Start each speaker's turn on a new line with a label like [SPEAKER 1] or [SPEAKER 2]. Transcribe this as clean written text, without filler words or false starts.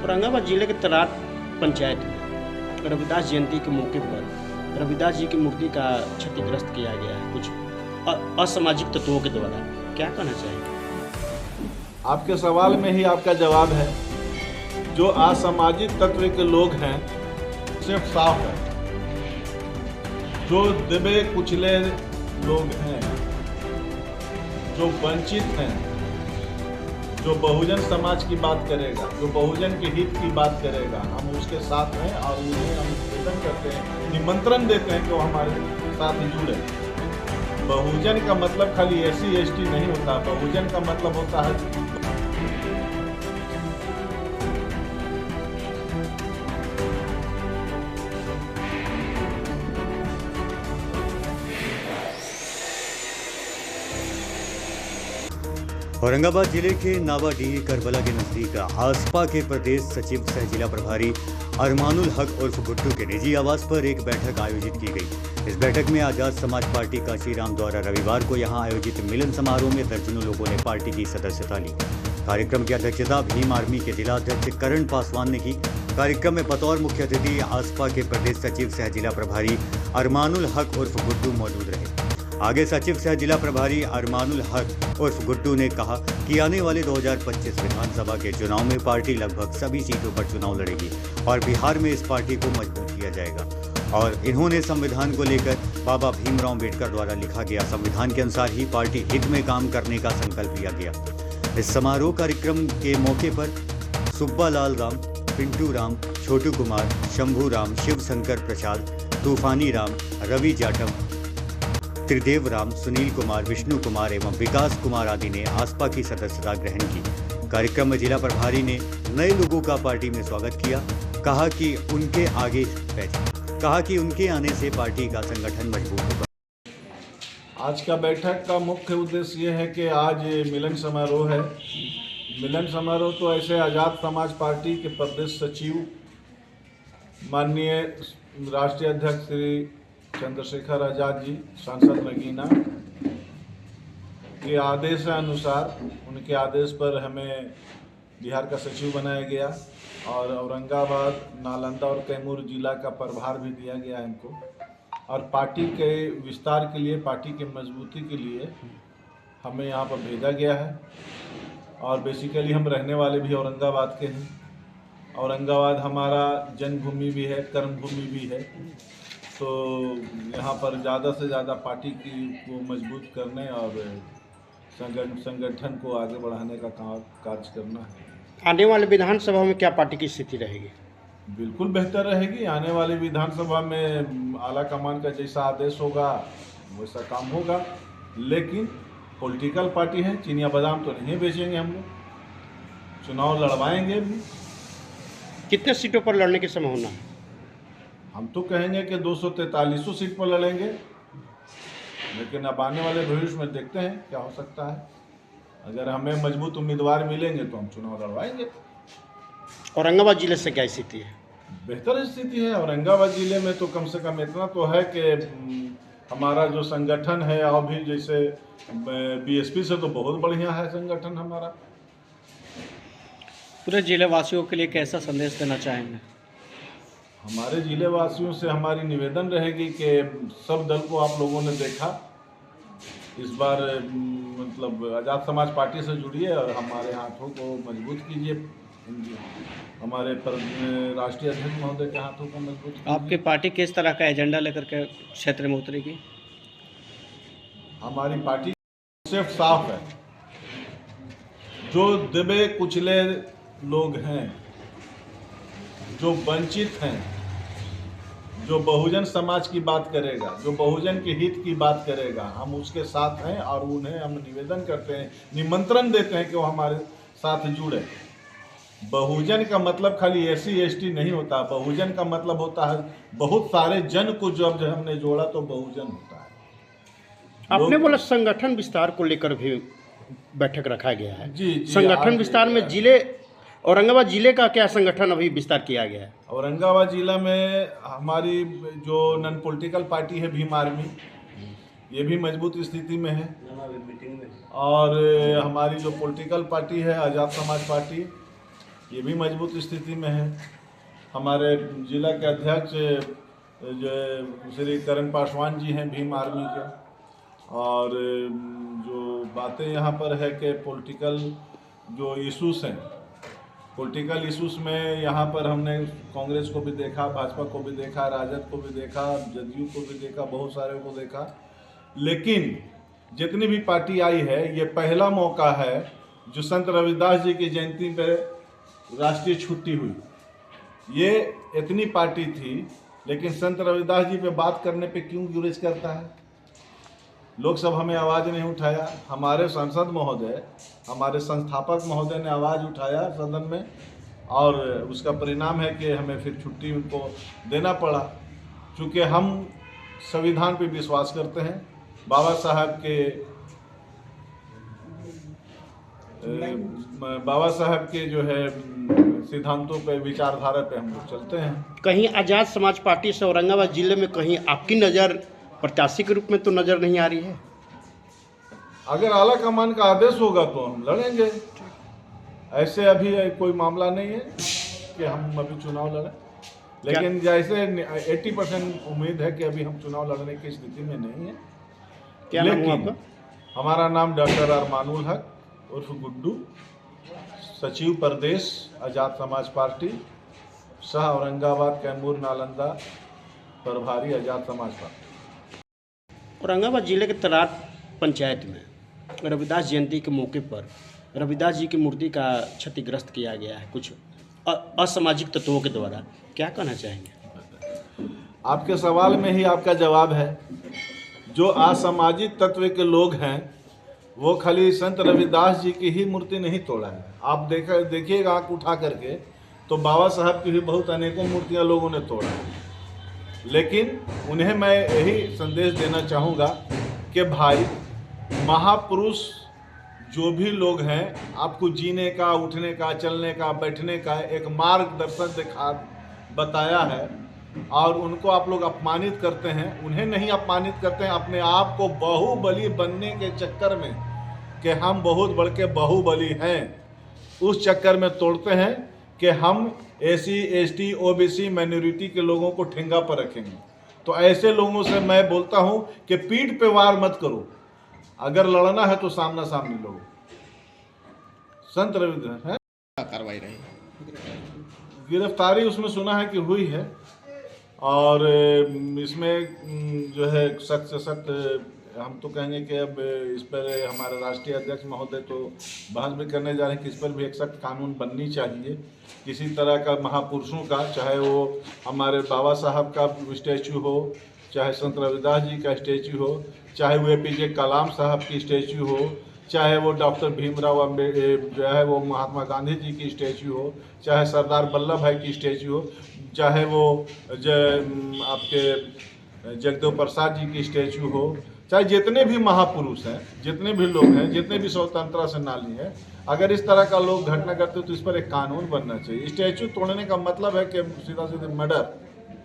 [SPEAKER 1] औरंगाबाद जिले के तराट पंचायत में रविदास जयंती के मौके पर रविदास जी की मूर्ति का क्षतिग्रस्त किया गया है कुछ असामाजिक तत्वों के द्वारा। क्या कहना चाहेंगे?
[SPEAKER 2] आपके सवाल में ही आपका जवाब है। जो असामाजिक तत्व के लोग हैं सिर्फ साफ है। जो दबे कुचले लोग हैं, जो वंचित हैं, जो बहुजन समाज की बात करेगा, जो बहुजन के हित की बात करेगा, हम उसके साथ हैं और उन्हें हम निवेदन करते हैं, निमंत्रण देते हैं कि वो हमारे साथ जुड़े। बहुजन का मतलब खाली SC ST नहीं होता। बहुजन का मतलब होता है
[SPEAKER 3] औरंगाबाद जिले के नावाडीह करबला के नजदीक आसपा के प्रदेश सचिव सह जिला प्रभारी अरमानुल हक उर्फ गुड्डू के निजी आवास पर एक बैठक आयोजित की गई। इस बैठक में आजाद समाज पार्टी काशीराम द्वारा रविवार को यहां आयोजित मिलन समारोह में दर्जनों लोगों ने पार्टी की सदस्यता ली। कार्यक्रम की अध्यक्षता भीम आर्मी के जिला अध्यक्ष करण पासवान ने की। कार्यक्रम में बतौर मुख्य अतिथि आसपा के प्रदेश सचिव सह जिला प्रभारी अरमानुल हक उर्फ गुड्डू मौजूद रहे। आगे सचिव सह जिला प्रभारी अरमानुल हक उर्फ गुड्डू ने कहा कि आने वाले 2025 विधानसभा के चुनाव में पार्टी लगभग सभी सीटों पर चुनाव लड़ेगी और बिहार में इस पार्टी को मजबूत किया जाएगा। और इन्होंने संविधान को लेकर बाबा भीमराव अम्बेडकर द्वारा लिखा गया संविधान के अनुसार ही पार्टी हित में काम करने का संकल्प लिया गया। इस समारोह कार्यक्रम के मौके पर सुब्बा लाल राम, पिंटू राम, छोटू कुमार, शंभू राम, शिव शंकर प्रसाद, तूफानी राम, रवि जाटव, त्रिदेव राम, सुनील कुमार, विष्णु कुमार एवं विकास कुमार आदि ने आसपा की सदस्यता ग्रहण की। कार्यक्रम में जिला प्रभारी ने नए लोगों का पार्टी में स्वागत किया। कहा कि उनके आने से पार्टी का संगठन मजबूत होगा।
[SPEAKER 2] आज का बैठक का मुख्य उद्देश्य ये है कि आज मिलन समारोह है। मिलन समारोह तो ऐसे आजाद समाज पार्टी के प्रदेश सचिव माननीय राष्ट्रीय अध्यक्ष श्री चंद्रशेखर आजाद जी, सांसद नगीना के आदेश अनुसार, उनके आदेश पर हमें बिहार का सचिव बनाया गया और औरंगाबाद, नालंदा और कैमूर जिला का प्रभार भी दिया गया इनको। और पार्टी के विस्तार के लिए, पार्टी के मजबूती के लिए हमें यहाँ पर भेजा गया है। और बेसिकली हम रहने वाले भी औरंगाबाद के हैं। औरंगाबाद हमारा जन्मभूमि भी है, कर्मभूमि भी है। तो यहाँ पर ज़्यादा से ज़्यादा पार्टी को मजबूत करने और संगठन को आगे बढ़ाने का कार्य करना है।
[SPEAKER 1] आने वाले विधानसभा में क्या पार्टी की स्थिति रहेगी?
[SPEAKER 2] बिल्कुल बेहतर रहेगी। आने वाली विधानसभा में आला कमान का जैसा आदेश होगा वैसा काम होगा। लेकिन पॉलिटिकल पार्टी है, चिनिया बादाम तो नहीं बेचेंगे हम लोग। चुनाव लड़वाएंगे भी।
[SPEAKER 1] कितने सीटों पर लड़ने की संभावना है?
[SPEAKER 2] हम तो कहेंगे कि 243 सीट पर लड़ेंगे, लेकिन अब आने वाले भविष्य में देखते हैं क्या हो सकता है। अगर हमें मजबूत उम्मीदवार मिलेंगे तो हम चुनाव लड़वाएंगे।
[SPEAKER 1] औरंगाबाद जिले से क्या स्थिति है?
[SPEAKER 2] बेहतर स्थिति है। औरंगाबाद जिले में तो कम से कम इतना तो है कि हमारा जो संगठन है और भी जैसे BSP से तो बहुत बढ़िया है संगठन हमारा।
[SPEAKER 1] पूरे जिले वासियों के लिए कैसा संदेश देना चाहेंगे?
[SPEAKER 2] हमारे जिले वासियों से हमारी निवेदन रहेगी कि सब दल को आप लोगों ने देखा, इस बार मतलब आजाद समाज पार्टी से जुड़िए और हमारे हाथों को मजबूत कीजिए। हमारे राष्ट्रीय अध्यक्ष महोदय के हाथों को मजबूत कीजिए।
[SPEAKER 1] आपकी पार्टी किस तरह का एजेंडा लेकर के क्षेत्र में उतरेगी?
[SPEAKER 2] हमारी पार्टी सिर्फ साफ है। जो दबे कुचले लोग हैं, जो वंचित हैं, जो बहुजन समाज की बात करेगा, जो बहुजन के हित की बात करेगा, हम उसके साथ हैं और उन्हें हम निवेदन करते हैं, निमंत्रण देते हैं कि वो हमारे साथ जुड़े। बहुजन का मतलब खाली SC ST नहीं होता। बहुजन का मतलब होता है बहुत सारे जन को जब हमने जोड़ा तो बहुजन होता है।
[SPEAKER 1] आपने बोला संगठन विस्तार को लेकर भी बैठक रखा गया है।
[SPEAKER 2] जी,
[SPEAKER 1] संगठन विस्तार में जिले औरंगाबाद जिले का क्या संगठन अभी विस्तार किया गया है?
[SPEAKER 2] औरंगाबाद जिला में हमारी जो नॉन पॉलिटिकल पार्टी है भीम आर्मी, ये भी मजबूत स्थिति में है। और हमारी जो पॉलिटिकल पार्टी है आज़ाद समाज पार्टी, ये भी मजबूत स्थिति में है। हमारे जिला के अध्यक्ष जो श्री करण पासवान जी हैं भीम आर्मी के, और जो बातें यहाँ पर है कि पॉलिटिकल जो इश्यूज हैं, पॉलिटिकल इश्यूज में यहाँ पर हमने कांग्रेस को भी देखा, भाजपा को भी देखा, राजद को भी देखा, जदयू को भी देखा, बहुत सारे को देखा, लेकिन जितनी भी पार्टी आई है ये पहला मौका है जो संत रविदास जी की जयंती पर राष्ट्रीय छुट्टी हुई। ये इतनी पार्टी थी, लेकिन संत रविदास जी पे बात करने पे क्यों गुरेज करता है? लोकसभा में आवाज़ नहीं उठाया। हमारे सांसद महोदय, हमारे संस्थापक महोदय ने आवाज़ उठाया सदन में, और उसका परिणाम है कि हमें फिर छुट्टी उनको देना पड़ा। चूँकि हम संविधान पे विश्वास करते हैं, बाबा साहब के जो है सिद्धांतों पे, विचारधारा पे हम लोग चलते हैं।
[SPEAKER 1] कहीं आज़ाद समाज पार्टी से औरंगाबाद जिले में कहीं आपकी नज़र प्रत्याशी के रूप में तो नज़र नहीं आ रही है?
[SPEAKER 2] अगर आला कमान का आदेश होगा तो हम लड़ेंगे। ऐसे अभी कोई मामला नहीं है कि हम अभी चुनाव लड़ें, लेकिन जैसे 80% उम्मीद है कि अभी हम चुनाव लड़ने की स्थिति में नहीं है।
[SPEAKER 1] क्या नाम हुआ
[SPEAKER 2] लेकिन
[SPEAKER 1] आपका?
[SPEAKER 2] हमारा नाम डॉक्टर अरमानुल हक उर्फ गुड्डू, सचिव प्रदेश आज़ाद समाज पार्टी, सह औरंगाबाद कैमूर नालंदा प्रभारी आज़ाद समाज पार्टी।
[SPEAKER 1] औरंगाबाद जिले के तराट पंचायत में रविदास जयंती के मौके पर रविदास जी की मूर्ति का क्षतिग्रस्त किया गया है कुछ असामाजिक तत्वों के द्वारा। क्या कहना चाहेंगे?
[SPEAKER 2] आपके सवाल में ही आपका जवाब है। जो असामाजिक तत्व के लोग हैं वो खाली संत रविदास जी की ही मूर्ति नहीं तोड़ा है। आप देखिएगा आँख उठा करके तो बाबा साहब की भी बहुत अनेकों मूर्तियाँ लोगों ने तोड़ा है। लेकिन उन्हें मैं यही संदेश देना चाहूँगा कि भाई, महापुरुष जो भी लोग हैं आपको जीने का, उठने का, चलने का, बैठने का एक मार्गदर्शन बताया है, और उनको आप लोग अपमानित करते हैं। उन्हें नहीं अपमानित करते हैं, अपने आप को बाहुबली बनने के चक्कर में कि हम बहुत बड़ के बाहुबली हैं, उस चक्कर में तोड़ते हैं कि हम SC ST OBC माइनॉरिटी के लोगों को ठेंगा पर रखेंगे। तो ऐसे लोगों से मैं बोलता हूं कि पीठ पे वार मत करो, अगर लड़ना है तो सामना सामनी लड़ो। संत रविदास है
[SPEAKER 1] कार्रवाई रही,
[SPEAKER 2] गिरफ्तारी उसमें सुना है कि हुई है, और इसमें जो है सख्त से सख्त हम तो कहेंगे कि अब इस पर हमारे राष्ट्रीय अध्यक्ष महोदय तो बहस भी करने जा रहे हैं कि इस पर भी एक सख्त कानून बननी चाहिए। किसी तरह का महापुरुषों का, चाहे वो हमारे बाबा साहब का स्टैचू हो, चाहे संत रविदास जी का स्टैचू हो, चाहे वो APJ कलाम साहब की स्टैचू हो, चाहे वो डॉक्टर भीमराव जो है वो महात्मा गांधी जी की स्टैचू हो, चाहे सरदार वल्लभ भाई की स्टैचू हो, चाहे वो आपके जगदेव प्रसाद जी की स्टैचू हो, चाहे जितने भी महापुरुष हैं, जितने भी लोग हैं, जितने भी स्वतंत्रता सेनानी हैं, अगर इस तरह का लोग घटना करते हो तो इस पर एक कानून बनना चाहिए। स्टैचू तोड़ने का मतलब है कि सीधा सीधा मर्डर।